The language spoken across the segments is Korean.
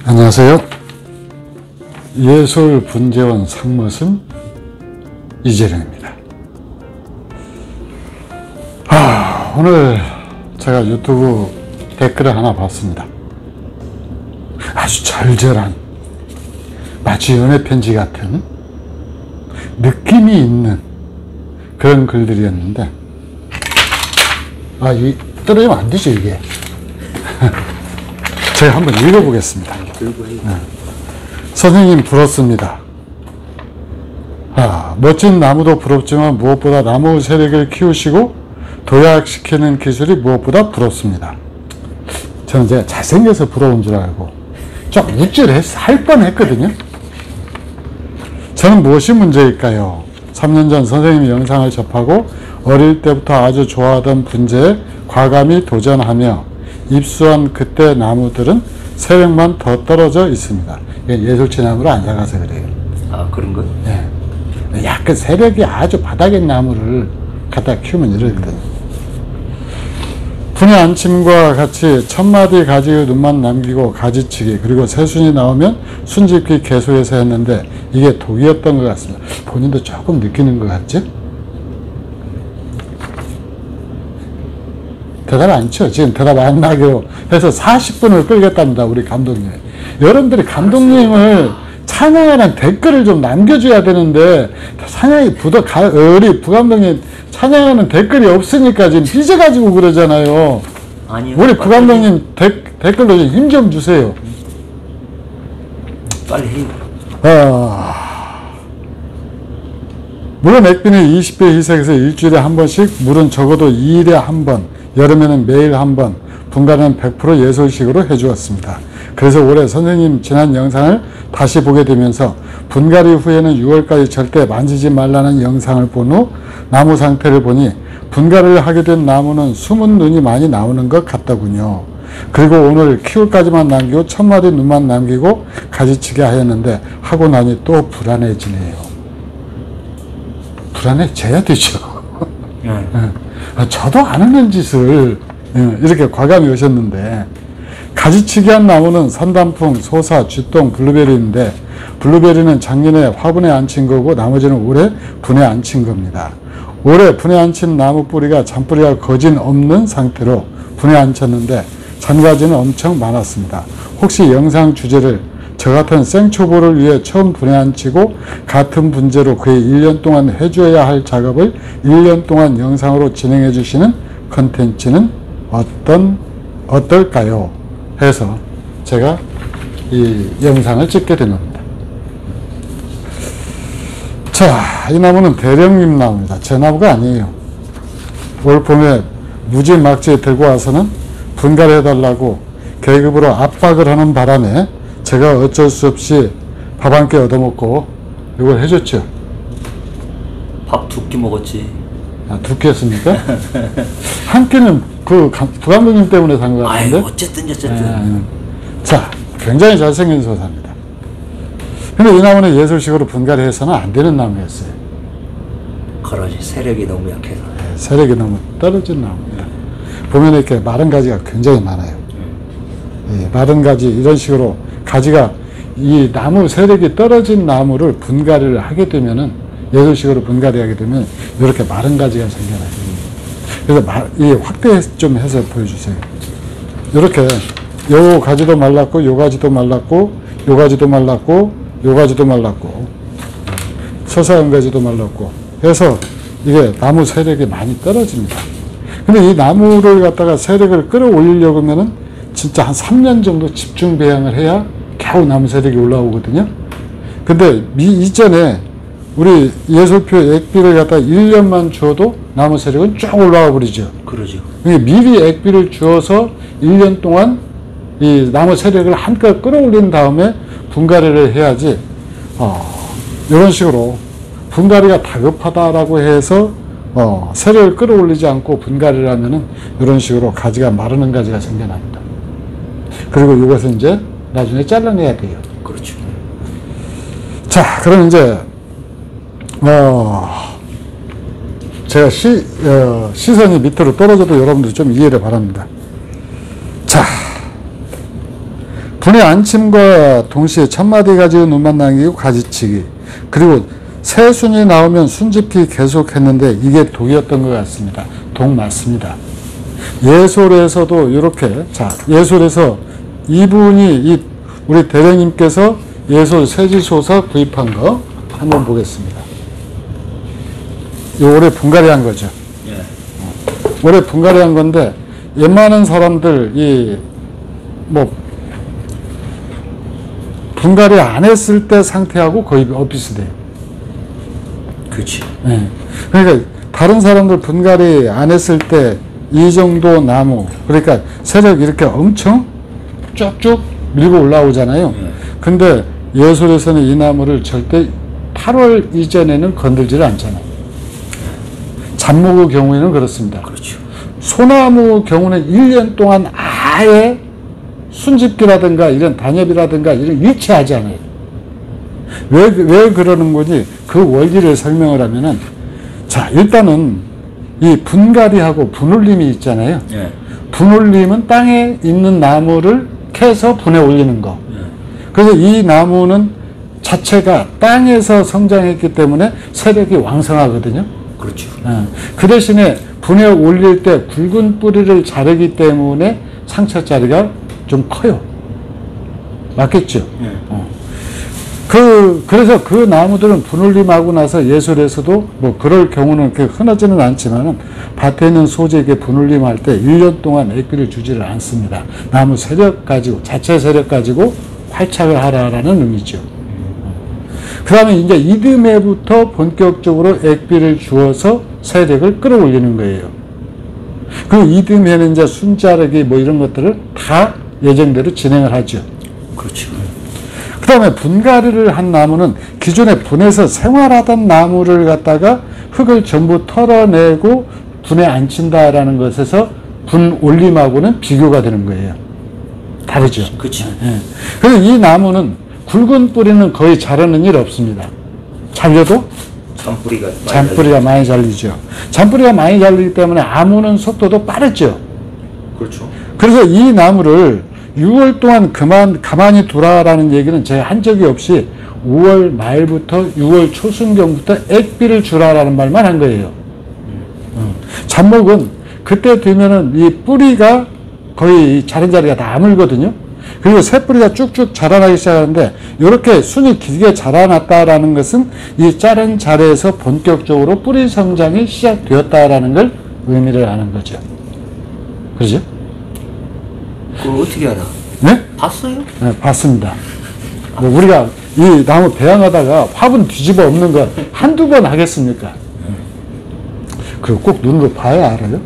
안녕하세요. 예술분재원 상무슨 이재령입니다. 오늘 제가 유튜브 댓글을 하나 봤습니다. 아주 절절한, 마치 연애편지 같은 느낌이 있는 그런 글들이었는데, 이 떨어지면 안 되죠, 이게. 제가 한번 읽어보겠습니다. 선생님 부럽습니다. 멋진 나무도 부럽지만 무엇보다 나무 세력을 키우시고 도약시키는 기술이 무엇보다 부럽습니다. 저는 제가 잘생겨서 부러운 줄 알고 좀 할 뻔했거든요. 저는 무엇이 문제일까요? 3년 전 선생님 영상을 접하고 어릴 때부터 아주 좋아하던 분재에 과감히 도전하며 입수한 그때 나무들은 세력만 더 떨어져 있습니다. 예술치 나무로 안 작아서 그래요. 그런 거? 네. 약간 세력이 아주 바닥의 나무를 갖다 키우면 이러거든요. 분야 안침과 같이 첫마디 가지의 눈만 남기고 가지치기, 그리고 새순이 나오면 순짓기 계속해서 했는데 이게 독이었던 것 같습니다. 본인도 조금 느끼는 것 같죠? 대답 안 쳐. 지금 대답 안 하기로 해서 40분을 끌겠답니다. 우리 감독님. 여러분들이 감독님을 찬양하는 댓글을 좀 남겨줘야 되는데, 우리 부감독님 찬양하는 댓글이 없으니까 지금 삐져가지고 그러잖아요. 아니요. 우리 부감독님 댓글로 힘 좀 주세요. 빨리 해요. 물은 액비는 20배 희석해서 일주일에 한 번씩, 물은 적어도 2일에 한 번, 여름에는 매일 한 번, 분갈이는 100% 예술식으로 해주었습니다. 그래서 올해 선생님 지난 영상을 다시 보게 되면서 분갈이 후에는 6월까지 절대 만지지 말라는 영상을 본 후 나무 상태를 보니 분갈이를 하게 된 나무는 숨은 눈이 많이 나오는 것 같더군요. 그리고 오늘 키울까지만 남기고 첫마디 눈만 남기고 가지치기 하였는데 하고 나니 또 불안해지네요. 불안해져야 되죠. 저도 안 하는 짓을 이렇게 과감히 오셨는데, 가지치기 한 나무는 산단풍, 소사, 쥐똥, 블루베리인데 블루베리는 작년에 화분에 앉힌 거고 나머지는 올해 분에 앉힌 겁니다. 올해 분에 앉힌 나무 뿌리가 잔뿌리가 거진 없는 상태로 분에 앉혔는데 잔가지는 엄청 많았습니다. 혹시 영상 주제를 저 같은 생초보를 위해 처음 분에 앉히고 같은 분재로 거의 1년 동안 해줘야 할 작업을 1년 동안 영상으로 진행해 주시는 컨텐츠는 어떨까요? 해서 제가 이 영상을 찍게 된 겁니다. 자, 이 나무는 대령님 나무입니다. 제 나무가 아니에요. 올 봄에 무지막지에 들고 와서는 분갈해달라고 계급으로 압박을 하는 바람에 제가 어쩔 수 없이 밥 한 끼 얻어먹고 이걸 해줬죠. 밥 2끼 먹었지. 2끼였습니까? 한 끼는 부감독님 때문에 산 것 같은데? 어쨌든. 자, 굉장히 잘생긴 소사입니다. 근데 이 나무는 예술식으로 분갈이해서는 안 되는 나무였어요. 그러지. 세력이 너무 약해서. 세력이 너무 떨어진 나무입니다. 보면 이렇게 마른 가지가 굉장히 많아요. 마른 가지, 이런 식으로 가지가, 이 나무 세력이 떨어진 나무를 분갈이를 하게 되면은, 예술식으로 분갈이하게 되면 이렇게 마른 가지가 생겨나요. 그래서 이 확대 좀 해서 보여주세요. 이렇게 요 가지도 말랐고, 요 가지도 말랐고, 요 가지도 말랐고, 요 가지도 말랐고, 서사한 가지도 말랐고 해서 이게 나무 세력이 많이 떨어집니다. 근데 이 나무를 갖다가 세력을 끌어올리려고 하면은 진짜 한 3년 정도 집중 배양을 해야 겨우 나무 세력이 올라오거든요. 근데 이전에 우리 예술표 액비를 갖다 1년만 주어도 나무 세력은 쭉 올라와 버리죠. 그러죠. 미리 액비를 주어서 1년 동안 이 나무 세력을 한껏 끌어올린 다음에 분갈이를 해야지, 이런 식으로 분갈이가 다급하다라고 해서 세력을 끌어올리지 않고 분갈이를 하면은 이런 식으로 가지가 마르는 가지가 생겨납니다. 그리고 이것은 이제 나중에 잘라내야 돼요. 그렇죠. 자, 그럼 이제 제가 시선이 밑으로 떨어져도 여러분들 좀 이해를 바랍니다. 자, 분의 안침과 동시에 천마디 가지고 눈만 남기고 가지치기. 그리고 새 순이 나오면 순집히 계속했는데 이게 독이었던 것 같습니다. 독 맞습니다. 예솔에서도 이렇게, 자, 예솔에서 이분이 우리 대령님께서 예솔 세지소서 구입한 거 한번 보겠습니다. 이 올해 분갈이 한 거죠. 예. 올해 분갈이 한 건데 웬만한 사람들 분갈이 안 했을 때 상태하고 거의 비슷해요. 그렇지. 네. 그러니까 다른 사람들 분갈이 안 했을 때 이 정도 나무, 그러니까 세력이 이렇게 엄청 쭉쭉 밀고 올라오잖아요. 근데 예술에서는 이 나무를 절대 8월 이전에는 건들지를 않잖아요. 잡목의 경우에는 그렇습니다. 그렇죠. 소나무 경우는 1년 동안 아예 순집기라든가 이런 단엽이라든가 이런 일치하지 않아요. 왜 그러는 거니? 그 원리를 설명을 하면은, 자, 일단은 이 분갈이하고 분울림이 있잖아요. 예. 분울림은 땅에 있는 나무를 캐서 분에 올리는 거. 그래서 이 나무는 자체가 땅에서 성장했기 때문에 세력이 왕성하거든요. 그렇죠. 그 대신에 분에 올릴 때 굵은 뿌리를 자르기 때문에 상처자리가 좀 커요. 맞겠죠? 그래서 그 나무들은 분울림하고 나서 예술에서도 뭐 그럴 경우는 그렇게 흔하지는 않지만은 밭에 있는 소재에게 분울림할 때 1년 동안 액비를 주지를 않습니다. 나무 세력 가지고, 자체 세력 가지고 활착을 하라라는 의미죠. 그 다음에 이제 이듬해부터 본격적으로 액비를 주어서 세력을 끌어올리는 거예요. 그 이듬해는 이제 순자르기 뭐 이런 것들을 다 예정대로 진행을 하죠. 그렇죠. 그 다음에 분갈이를 한 나무는 기존에 분에서 생활하던 나무를 갖다가 흙을 전부 털어내고 분에 앉힌다라는 것에서 분 올림하고는 비교가 되는 거예요. 다르죠. 그렇죠. 그래서 이 나무는 굵은 뿌리는 거의 자르는 일 없습니다. 잘려도 잔뿌리가 많이 잘리죠. 잔뿌리가 많이 잘리기 때문에 아무는 속도도 빠르죠. 그렇죠. 그래서 이 나무를 6월 동안 가만히 두라라는 얘기는 제가 한 적이 없이 5월 말부터 6월 초순경부터 액비를 주라라는 말만 한 거예요. 잡목은 그때 되면은 이 뿌리가 거의 자른 자리가 다 아물거든요. 그리고 새 뿌리가 쭉쭉 자라나기 시작하는데 이렇게 순이 길게 자라났다라는 것은 이 자른 자리에서 본격적으로 뿌리 성장이 시작되었다라는 걸 의미를 하는 거죠. 그러죠? 그걸 어떻게 알아? 네? 봤어요? 네, 봤습니다. 뭐 우리가 이 나무 배양하다가 화분 뒤집어 엎는 거 한두 번 하겠습니까? 그리고 꼭 눈으로 봐야 알아요.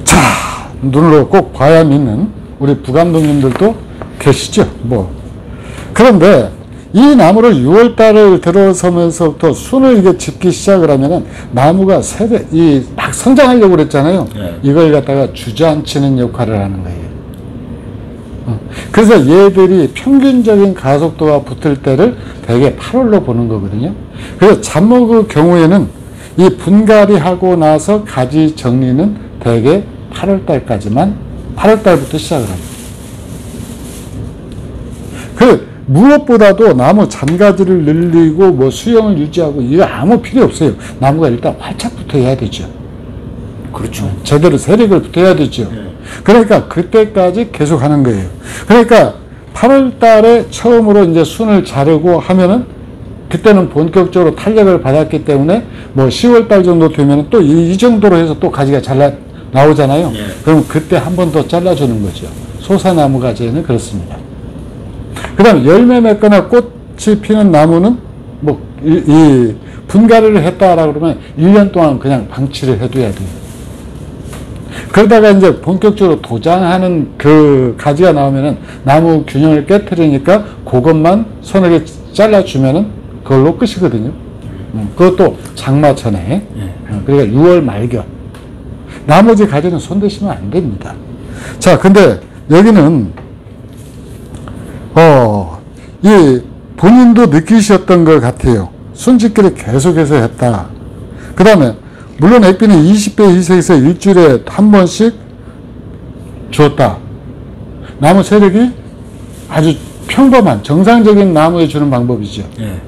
자, 눈으로 꼭 봐야 믿는 우리 부감독님들도 계시죠. 뭐 그런데 이 나무를 6월 달을 들어서면서부터 순을 이게 짓기 시작을 하면은 나무가 막 성장하려고 그랬잖아요. 이걸 갖다가 주저앉히는 역할을 하는 거예요. 그래서 얘들이 평균적인 가속도가 붙을 때를 대개 8월로 보는 거거든요. 그래서 잡목의 경우에는 이 분갈이 하고 나서 가지 정리는 대개 8월 달까지만, 8월 달부터 시작을 합니다. 무엇보다도 나무 잔가지를 늘리고 뭐 수영을 유지하고 이거 아무 필요 없어요. 나무가 일단 활착 붙어야 되죠. 그렇죠. 제대로 세력을 붙어야 되죠. 그러니까 그때까지 계속 하는 거예요. 그러니까 8월 달에 처음으로 이제 순을 자르고 하면은 그때는 본격적으로 탄력을 받았기 때문에 뭐 10월 달 정도 되면 또 이 정도로 해서 또 가지가 잘 나오잖아요. 그럼 그때 한 번 더 잘라주는 거죠. 소사나무 가지에는 그렇습니다. 그 다음에 열매 맺거나 꽃이 피는 나무는 뭐 이 분갈이를 했다라고 그러면 1년 동안 그냥 방치를 해둬야 돼요. 그러다가 이제 본격적으로 도장하는 그 가지가 나오면은 나무 균형을 깨트리니까 그것만 손을 잘라주면은 그걸로 끝이거든요. 그것도 장마 전에. 그러니까 6월 말경. 나머지 가지는 손대시면 안 됩니다. 자, 근데 여기는 이 본인도 느끼셨던 것 같아요. 순짓기를 계속해서 했다. 그 다음에 물론 액비는 20배 이상에서 일주일에 한 번씩 줬다. 나무 세력이 아주 평범한 정상적인 나무에 주는 방법이죠. 예.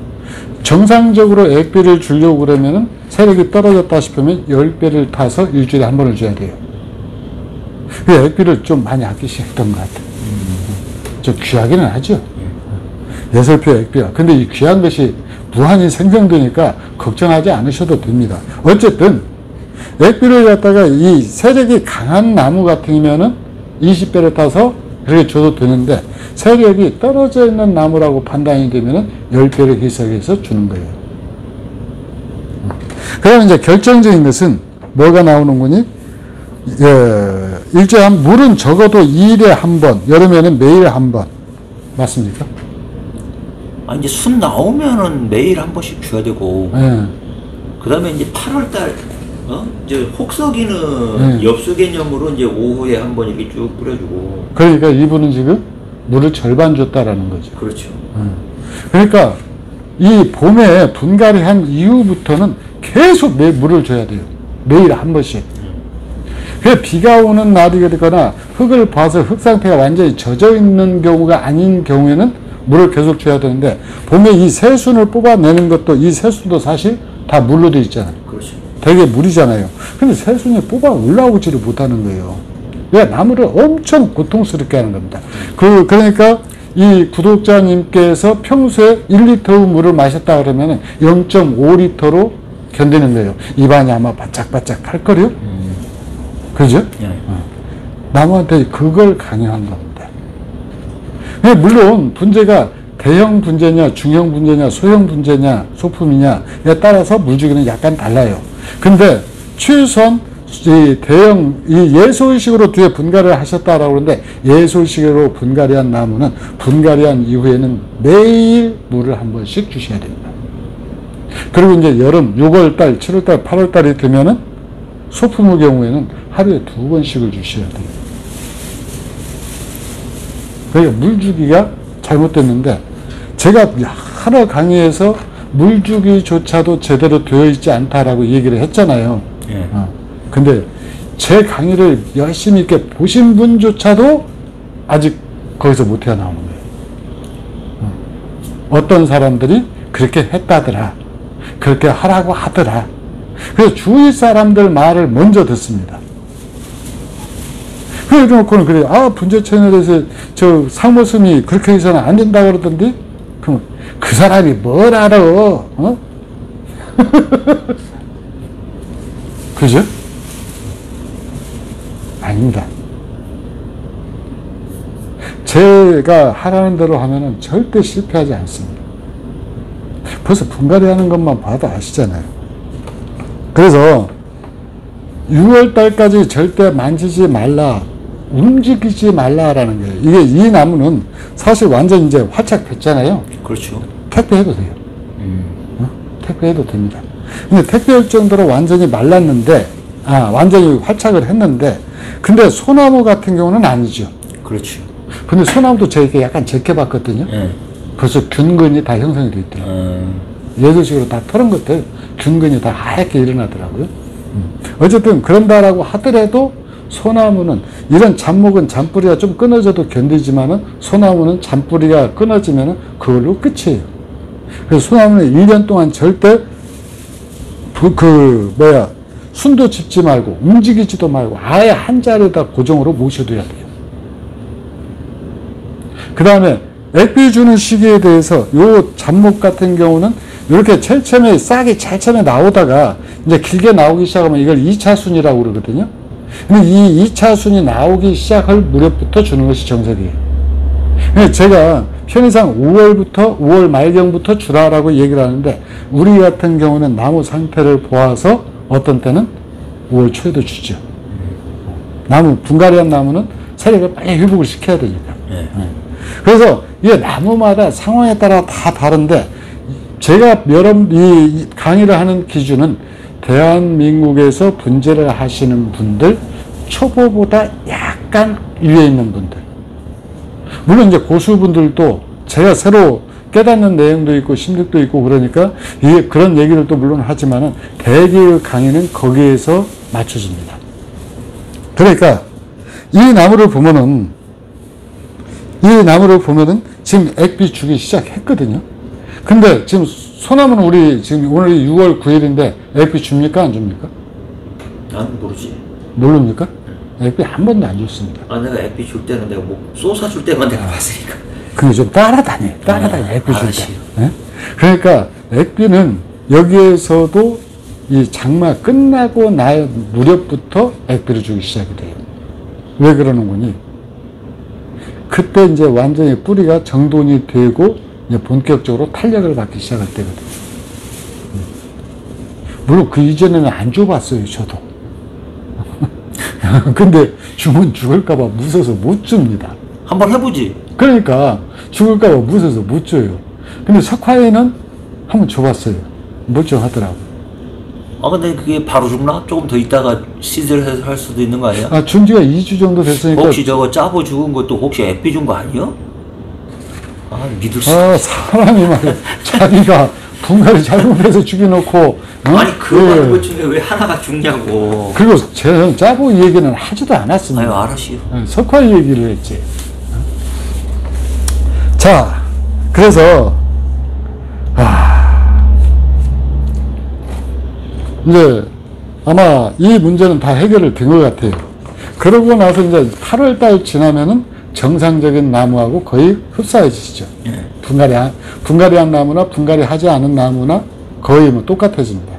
정상적으로 액비를 주려고 그러면은 세력이 떨어졌다 싶으면 10배를 타서 일주일에 한 번을 줘야 돼요. 그 액비를 좀 많이 아끼셨던 것 같아요. 좀 귀하기는 하죠. 예설표 액비가. 근데 이 귀한 것이 무한히 생성되니까 걱정하지 않으셔도 됩니다. 어쨌든 액비를 갖다가 이 세력이 강한 나무 같으면은 20배를 타서 그렇게 줘도 되는데 세력이 떨어져 있는 나무라고 판단이 되면은 10배를 희석해서 주는 거예요. 그러면 이제 결정적인 것은 뭐가 나오는 거니? 일주일에 물은 적어도 2일에 한 번, 여름에는 매일 한 번. 맞습니까? 아, 이제 순 나오면은 매일 한 번씩 줘야 되고, 예. 그 다음에 이제 8월달, 이제 혹서기는 엽수 개념으로 이제 오후에 한 번 이렇게 쭉 뿌려주고. 그러니까 이분은 지금 물을 절반 줬다라는 거죠. 그렇죠. 그러니까 이 봄에 분갈이 한 이후부터는 계속 매일 물을 줘야 돼요. 매일 한 번씩. 그래 비가 오는 날이 되거나 흙을 봐서 흙 상태가 완전히 젖어 있는 경우가 아닌 경우에는 물을 계속 줘야 되는데 봄에 이 새순을 뽑아내는 것도 이 새순도 사실 다 물로 돼 있잖아요. 그렇죠. 되게 물이잖아요. 근데 새순이 뽑아 올라오지를 못하는 거예요. 그러니까 나무를 엄청 고통스럽게 하는 겁니다. 그러니까 이 구독자님께서 평소에 1리터 물을 마셨다 그러면 0.5리터로 견디는 거예요. 입안이 아마 바짝바짝 할 거요. 그죠? 예. 나무한테 그걸 강요한 겁니다. 물론 분재가 대형 분재냐, 중형 분재냐, 소형 분재냐, 소품이냐에 따라서 물주기는 약간 달라요. 근데 최소한 이 대형, 이 예솔식으로 뒤에 분갈이를 하셨다라고 그러는데 예솔식으로 분갈이한 나무는 분갈이한 이후에는 매일 물을 한 번씩 주셔야 됩니다. 그리고 이제 여름 6월달, 7월달, 8월달이 되면은 소품의 경우에는 하루에 2번씩을 주셔야 돼요. 그러니까 물주기가 잘못됐는데 제가 하나 강의에서 물주기조차도 제대로 되어 있지 않다라고 얘기를 했잖아요. 예. 근데 제 강의를 열심히 이렇게 보신 분조차도 아직 거기서 못 헤어나오는 거예요. 어떤 사람들이 그렇게 했다더라. 그렇게 하라고 하더라. 그래서 주위 사람들 말을 먼저 듣습니다. 그래 놓고는 그래요. 아, 분재 채널에서 저 상모스미 그렇게 해서는 안 된다고 그러던데? 그럼 그 사람이 뭘 알아? 그죠? 아닙니다. 제가 하라는 대로 하면은 절대 실패하지 않습니다. 벌써 분갈이 하는 것만 봐도 아시잖아요. 그래서 6월달까지 절대 만지지 말라, 움직이지 말라라는 거예요. 이게 이 나무는 사실 완전 이제 활착됐잖아요. 그렇죠. 택배해도 돼요. 택배해도 됩니다. 근데 택배할 정도로 완전히 말랐는데, 완전히 활착을 했는데, 근데 소나무 같은 경우는 아니죠. 그렇죠. 근데 소나무도 제가 이렇게 약간 제껴봤거든요. 예. 벌써 균근이 다 형성이 되어 있더라고요. 예술식으로 다 털은 것들, 균근이 다 하얗게 일어나더라고요. 어쨌든 그런다라고 하더라도 소나무는 이런 잔목은 잔뿌리가 좀 끊어져도 견디지만은 소나무는 잔뿌리가 끊어지면은 그걸로 끝이에요. 그래서 소나무는 1년 동안 절대 순도 짚지 말고 움직이지도 말고 아예 한 자리에다 고정으로 모셔둬야 돼요. 그 다음에 액비 주는 시기에 대해서 요 잡목 같은 경우는 이렇게 첼체매 싹이 첼체매 나오다가 이제 길게 나오기 시작하면 이걸 2차 순이라고 그러거든요. 근데 이 2차 순이 나오기 시작할 무렵부터 주는 것이 정석이에요. 제가 편의상 5월 말경부터 주라라고 얘기를 하는데 우리 같은 경우는 나무 상태를 보아서 어떤 때는 5월 초에도 주죠. 나무 분갈이한 나무는 세력을 빨리 회복을 시켜야 되니까. 그래서 이게 나무마다 상황에 따라 다 다른데 제가 이 강의를 하는 기준은 대한민국에서 분재를 하시는 분들 초보보다 약간 위에 있는 분들, 물론 이제 고수분들도 제가 새로 깨닫는 내용도 있고 심득도 있고 그러니까 이게 그런 얘기를 또 물론 하지만은 대개의 강의는 거기에서 맞춰집니다. 그러니까 이 나무를 보면은 이 나무를 보면은 지금 액비 주기 시작했거든요. 근데 지금 소나무는 우리 지금 오늘 6월 9일인데 액비 줍니까? 안 줍니까? 난 모르지. 모릅니까? 액비 한 번도 안 줬습니다. 아, 내가 액비 줄 때는 내가 뭐 쏘사줄 때만 내가 봤으니까. 그게 좀 따라다녀. 액비 줄 알았어요. 때. 예? 그러니까 액비는 여기에서도 이 장마 끝나고 날 무렵부터 액비를 주기 시작이 돼요. 왜 그러는 거니? 그때 이제 완전히 뿌리가 정돈이 되고 이제 본격적으로 탄력을 받기 시작할 때거든요. 물론 그 이전에는 안 줘봤어요, 저도. 근데 주면 죽을까봐 무서워서 못 줍니다. 한번 해보지. 그러니까 죽을까봐 무서워서 못 줘요. 근데 석화에는 한번 줘봤어요. 멀쩡하더라고. 아, 근데 그게 바로 죽나? 조금 더 있다가 시즈를 할 수도 있는 거 아니야? 아, 준 지가 2주 정도 됐으니까. 혹시 저거 짜고 죽은 것도 혹시 액비 준 거 아니야? 아, 믿을 수. 아, 사람이 말이야. 자기가 분갈이 잘못해서 죽여놓고. 어? 아니, 그거 예. 하는 것 중에 왜 하나가 죽냐고. 그리고 저는 짜고 이 얘기는 하지도 않았습니다. 아유, 알았어요. 석화 얘기를 했지. 자, 그래서, 이제 아마 이 문제는 다 해결을 된 것 같아요. 그러고 나서 이제 8월달 지나면은 정상적인 나무하고 거의 흡사해지시죠. 예. 분갈이한 나무나 분갈이하지 않은 나무나 거의 뭐 똑같아집니다.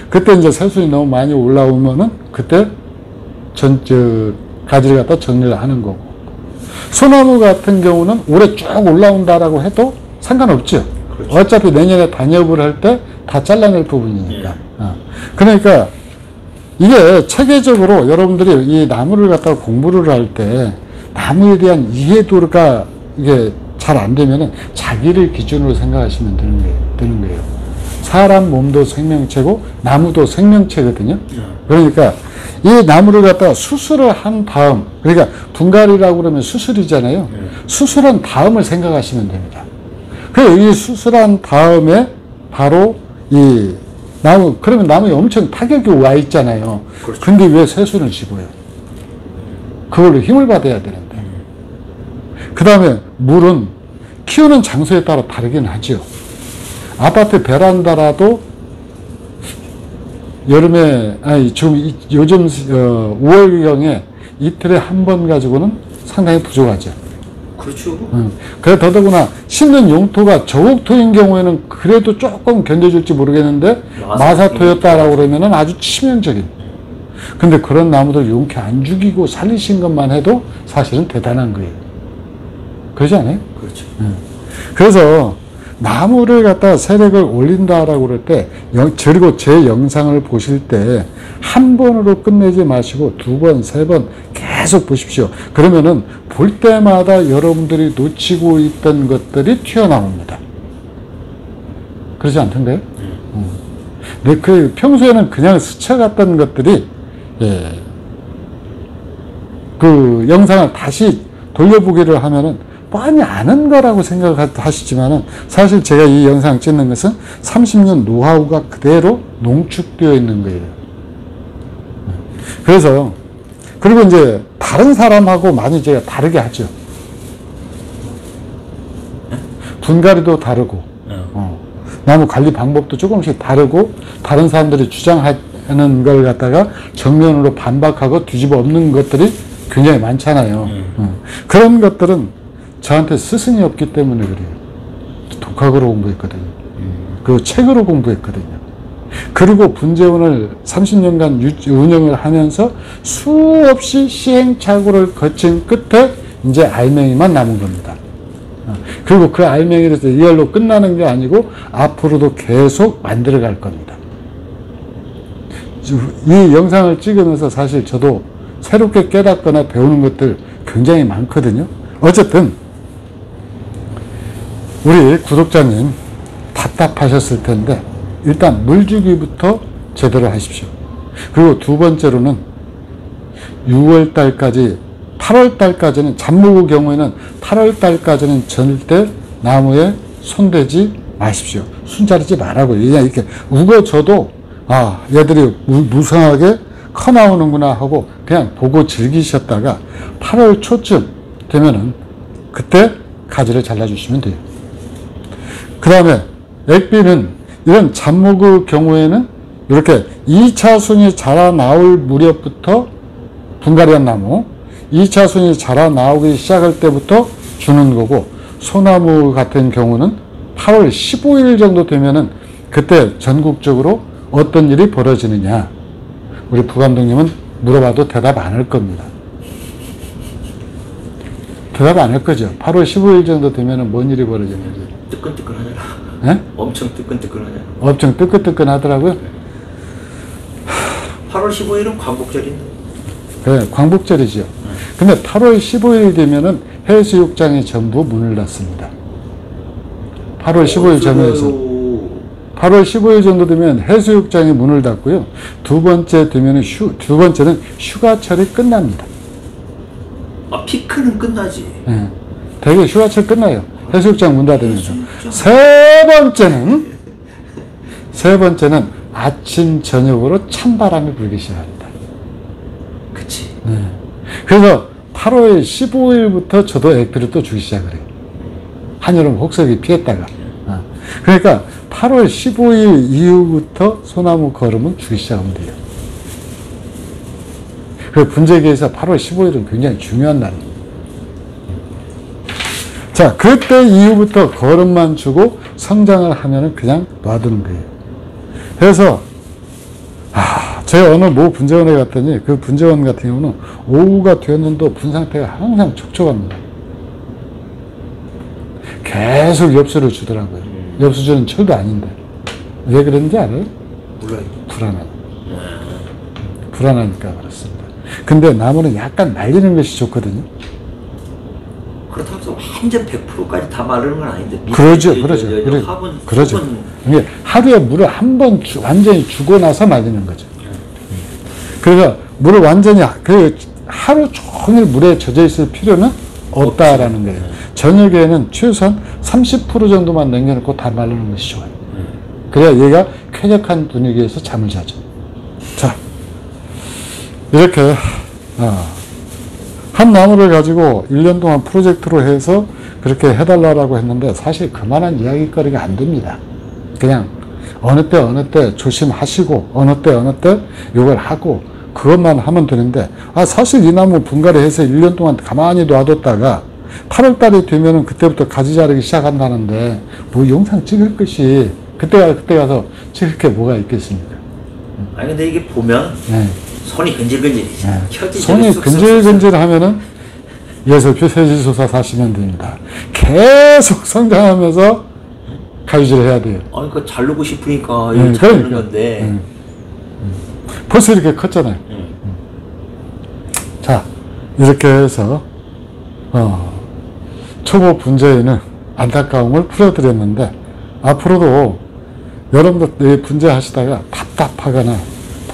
그때 이제 새순이 너무 많이 올라오면은 그때 가지를 갖다 정리를 하는 거고. 소나무 같은 경우는 올해 쭉 올라온다라고 해도 상관없죠. 그렇죠. 어차피 내년에 단엽을 할 때 다 잘라낼 부분이니까. 그러니까 이게 체계적으로 여러분들이 이 나무를 갖다가 공부를 할 때 나무에 대한 이해도가 이게 잘 안 되면은 자기를 기준으로 생각하시면 되는 거예요. 사람 몸도 생명체고 나무도 생명체거든요. 그러니까 이 나무를 갖다가 수술을 한 다음, 그러니까 분갈이라고 그러면 수술이잖아요. 수술한 다음을 생각하시면 됩니다. 이 수술한 다음에 바로 이 나무, 그러면 나무에 엄청 타격이 와 있잖아요. 그렇죠. 근데 왜 새순을 집어요? 그걸로 힘을 받아야 되는데. 그 다음에 물은 키우는 장소에 따라 다르긴 하죠. 아파트 베란다라도 여름에, 아니, 지금 요즘 5월경에 이틀에 한 번 가지고는 상당히 부족하죠. 그렇죠. 그래, 더더구나 심는 용토가 저옥토인 경우에는 그래도 조금 견뎌줄지 모르겠는데 마사토였다라고 그러면은 아주 치명적인. 근데 그런 나무들 용케 안 죽이고 살리신 것만 해도 사실은 대단한 거예요. 그러지 않아요? 그렇죠. 그래서 나무를 갖다 세력을 올린다라고 그럴 때, 그리고 제 영상을 보실 때 한 번으로 끝내지 마시고 두 번, 세 번 계속 보십시오. 그러면은 볼 때마다 여러분들이 놓치고 있던 것들이 튀어나옵니다. 그러지 않던가요? 근데 그 평소에는 그냥 스쳐갔던 것들이, 그 영상을 다시 돌려보기를 하면은 뻔히 아는 거라고 생각하시지만은 사실 제가 이 영상 찍는 것은 30년 노하우가 그대로 농축되어 있는 거예요. 그래서, 그리고 이제 다른 사람하고 많이 제가 다르게 하죠. 분갈이도 다르고, 나무 관리 방법도 조금씩 다르고, 다른 사람들이 주장하는 걸 갖다가 정면으로 반박하고 뒤집어 엎는 것들이 굉장히 많잖아요. 그런 것들은 저한테 스승이 없기 때문에 그래요. 독학으로 공부했거든요. 그리고 책으로 공부했거든요. 그리고 분재원을 30년간 운영을 하면서 수없이 시행착오를 거친 끝에 이제 알맹이만 남은 겁니다. 그리고 그 알맹이를 이걸로 끝나는 게 아니고 앞으로도 계속 만들어 갈 겁니다. 이 영상을 찍으면서 사실 저도 새롭게 깨닫거나 배우는 것들 굉장히 많거든요. 어쨌든 우리 구독자님 답답하셨을 텐데 일단 물주기부터 제대로 하십시오. 그리고 두 번째로는 6월달까지 8월달까지는 잡목의 경우에는 8월달까지는 절대 나무에 손대지 마십시오. 순자르지 말라고요. 그냥 이렇게 우거져도 얘들이 무성하게 커 나오는구나 하고 그냥 보고 즐기셨다가 8월 초쯤 되면은 그때 가지를 잘라주시면 돼요. 그 다음에 액비는 이런 잡목의 경우에는 이렇게 2차순이 자라 나올 무렵부터 분갈이한 나무, 2차순이 자라 나오기 시작할 때부터 주는 거고, 소나무 같은 경우는 8월 15일 정도 되면은 그때 전국적으로 어떤 일이 벌어지느냐, 우리 부감독님은 물어봐도 대답 안 할 겁니다. 대답 안 할 거죠. 8월 15일 정도 되면은 뭔 일이 벌어지는지. 뜨끈뜨끈하잖아. 예? 엄청 뜨끈뜨끈하잖아. 엄청 뜨끈뜨끈 하더라고요. 8월 15일은 광복절인데. 네, 광복절이죠. 근데 8월 15일 되면은 해수욕장이 전부 문을 닫습니다. 8월 15일 전후에서. 8월 15일 정도 되면 해수욕장이 문을 닫고요. 두 번째는 휴가철이 끝납니다. 아, 피크는 끝나지. 네, 되게 휴가철 끝나요. 해수욕장 문 닫으면서. 세 번째는 아침, 저녁으로 찬바람이 불기 시작합니다. 그치. 네. 그래서 8월 15일부터 저도 액비를 또 주기 시작을 해요. 한여름 혹석이 피했다가. 그러니까 8월 15일 이후부터 소나무 거름은 주기 시작하면 돼요. 그 분재기에서 8월 15일은 굉장히 중요한 날입니다. 자, 그때 이후부터 거름만 주고 성장을 하면은 그냥 놔두는 거예요. 그래서, 제가 어느 모 분재원에 갔더니 그 분재원 같은 경우는 오후가 되었는데 분 상태가 항상 촉촉합니다. 계속 엽수를 주더라고요. 엽수 주는 철도 아닌데. 왜 그런지 알아요? 몰라요. 불안하니까 그렇습니다. 근데 나무는 약간 말리는 것이 좋거든요. 그렇다고 해서 완전 100%까지 다 마르는 건 아닌데. 그러죠. 그러죠. 이게 하루에 물을 한 번 완전히 주고 나서 말리는 거죠. 그래서 물을 완전히 하루 종일 물에 젖어 있을 필요는 없다라는 거예요. 저녁에는 최소한 30% 정도만 남겨놓고 다 말르는 것이 좋아요. 그래야 얘가 쾌적한 분위기에서 잠을 자죠. 자, 이렇게 한 나무를 가지고 1년 동안 프로젝트로 해서 그렇게 해달라고 했는데 사실 그만한 이야기거리가 안 됩니다. 그냥 어느 때 조심하시고 어느 때 이걸 하고 그것만 하면 되는데, 사실 이 나무 분갈이 해서 1년 동안 가만히 놔뒀다가 8월 달이 되면은 그때부터 가지 자르기 시작한다는데 뭐 영상 찍을 것이 그때 가서 찍을 게 뭐가 있겠습니까? 아니 근데 이게 보면 손이 근질근질이지. 손이 근질근질 하면은 예술표 세지소사 사시면 됩니다. 계속 성장하면서 가위질을 해야 돼요. 아니 그 자르고 싶으니까 이거 자르는 건데. 벌써 이렇게 컸잖아요. 자, 이렇게 해서 초보 분재에는 안타까움을 풀어드렸는데, 앞으로도 여러분들 분재 하시다가 답답하거나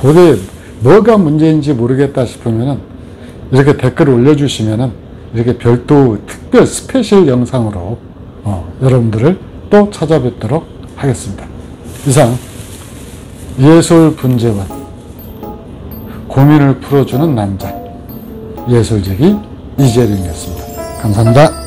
도대체 뭐가 문제인지 모르겠다 싶으면은 이렇게 댓글을 올려주시면은 이렇게 별도 특별 스페셜 영상으로 여러분들을 또 찾아뵙도록 하겠습니다. 이상 예술 분재원, 고민을 풀어주는 남자, 예술쟁이 이재룡이었습니다. 감사합니다.